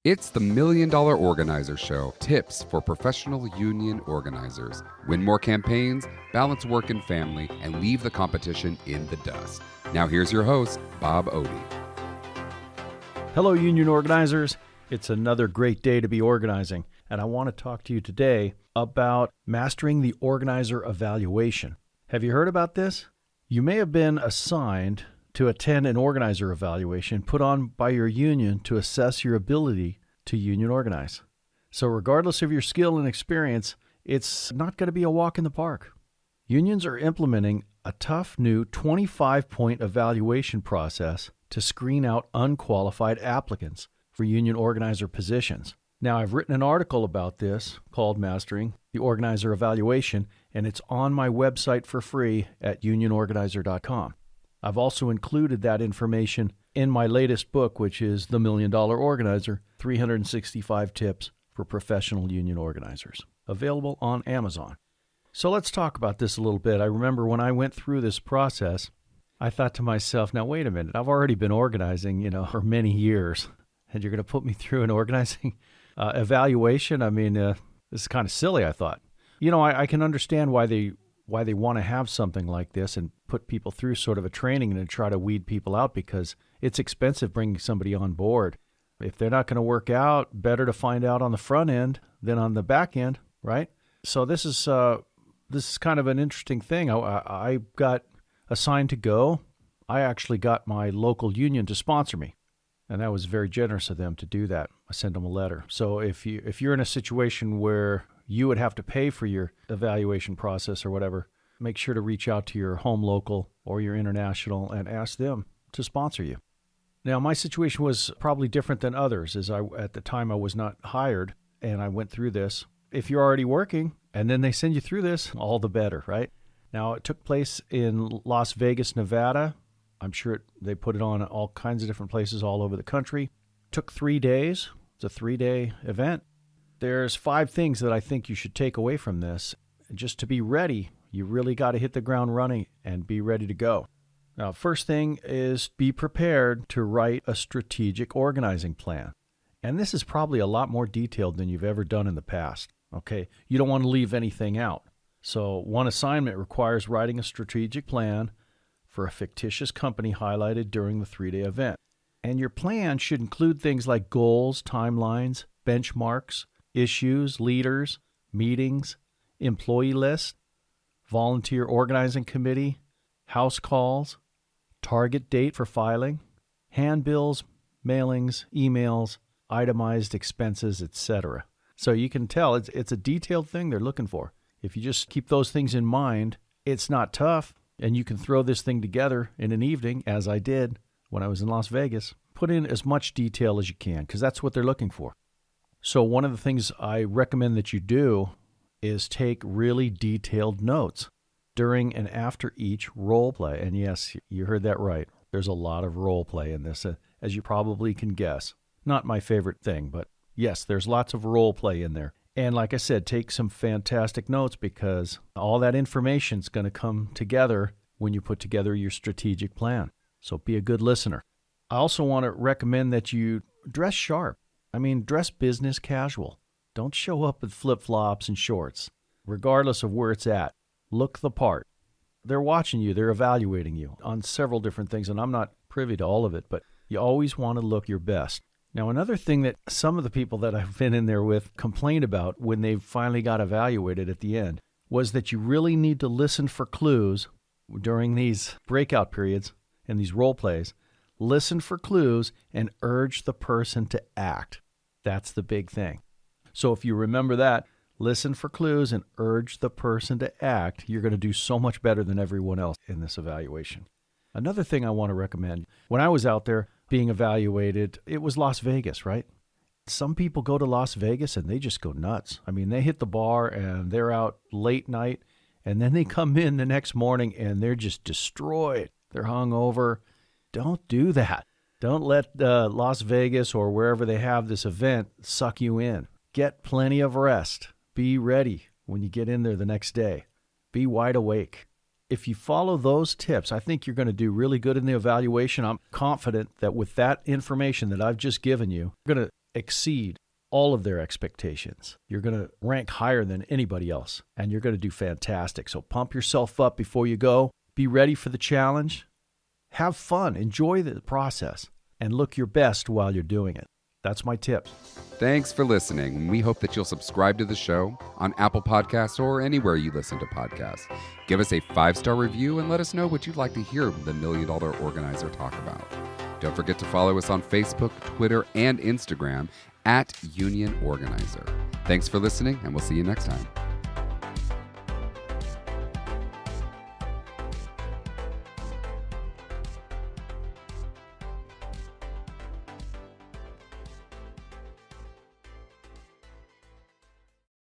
It's the Million Dollar Organizer Show. Tips for professional union organizers. Win more campaigns, balance work and family, and leave the competition in the dust. Now here's your host, Bob Odie. Hello, union organizers. It's another great day to be organizing, and I want to talk to you today about mastering the organizer evaluation. Have you heard about this? You may have been assigned to attend an organizer evaluation put on by your union to assess your ability to union organize. So regardless of your skill and experience, it's not going to be a walk in the park. Unions are implementing a tough new 25-point evaluation process to screen out unqualified applicants for union organizer positions. Now, I've written an article about this called Mastering the Organizer Evaluation, and it's on my website for free at unionorganizer.com. I've also included that information in my latest book, which is The Million Dollar Organizer, 365 Tips for Professional Union Organizers, available on Amazon. So let's talk about this a little bit. I remember when I went through this process, I thought to myself, now wait a minute, I've already been organizing, for many years, and you're going to put me through an organizing evaluation? I mean, this is kind of silly, I thought. I can understand why they want to have something like this and put people through sort of a training and try to weed people out, because it's expensive bringing somebody on board. If they're not going to work out, better to find out on the front end than on the back end, right? So this is kind of an interesting thing. I got assigned to go. I actually got my local union to sponsor me, and that was very generous of them to do that. I sent them a letter. So if you're in a situation where you would have to pay for your evaluation process or whatever, make sure to reach out to your home local or your international and ask them to sponsor you. Now, my situation was probably different than others, as at the time I was not hired and I went through this. If you're already working and then they send you through this, all the better, right? Now, it took place in Las Vegas, Nevada. I'm sure they put it on all kinds of different places all over the country. It took 3 days. It's a 3-day event. There's 5 things that I think you should take away from this. Just to be ready, you really got to hit the ground running and be ready to go. Now, first thing is be prepared to write a strategic organizing plan. And this is probably a lot more detailed than you've ever done in the past, okay? You don't want to leave anything out. So one assignment requires writing a strategic plan for a fictitious company highlighted during the 3-day event. And your plan should include things like goals, timelines, benchmarks, issues, leaders, meetings, employee list, volunteer organizing committee, house calls, target date for filing, handbills, mailings, emails, itemized expenses, etc. So you can tell it's a detailed thing they're looking for. If you just keep those things in mind, it's not tough, and you can throw this thing together in an evening, as I did when I was in Las Vegas. Put in as much detail as you can, because that's what they're looking for. So one of the things I recommend that you do is take really detailed notes during and after each role play. And yes, you heard that right. There's a lot of role play in this, as you probably can guess. Not my favorite thing, but yes, there's lots of role play in there. And like I said, take some fantastic notes, because all that information is going to come together when you put together your strategic plan. So be a good listener. I also want to recommend that you dress sharp. Dress business casual. Don't show up with flip-flops and shorts, regardless of where it's at. Look the part. They're watching you. They're evaluating you on several different things, and I'm not privy to all of it, but you always want to look your best. Now, another thing that some of the people that I've been in there with complained about when they finally got evaluated at the end was that you really need to listen for clues during these breakout periods and these role plays. Listen for clues and urge the person to act. That's the big thing. So if you remember that, listen for clues and urge the person to act, you're going to do so much better than everyone else in this evaluation. Another thing I want to recommend, when I was out there being evaluated, it was Las Vegas, right? Some people go to Las Vegas and they just go nuts. They hit the bar and they're out late night, and then they come in the next morning and they're just destroyed. They're hungover. Don't do that. Don't let Las Vegas or wherever they have this event suck you in. Get plenty of rest. Be ready when you get in there the next day. Be wide awake. If you follow those tips, I think you're going to do really good in the evaluation. I'm confident that with that information that I've just given you, you're going to exceed all of their expectations. You're going to rank higher than anybody else, and you're going to do fantastic. So pump yourself up before you go. Be ready for the challenge. Have fun. Enjoy the process, and look your best while you're doing it. That's my tips. Thanks for listening. We hope that you'll subscribe to the show on Apple Podcasts or anywhere you listen to podcasts. Give us a 5-star review and let us know what you'd like to hear the $1 Million Organizer talk about. Don't forget to follow us on Facebook, Twitter, and Instagram @Union Organizer. Thanks for listening, and we'll see you next time.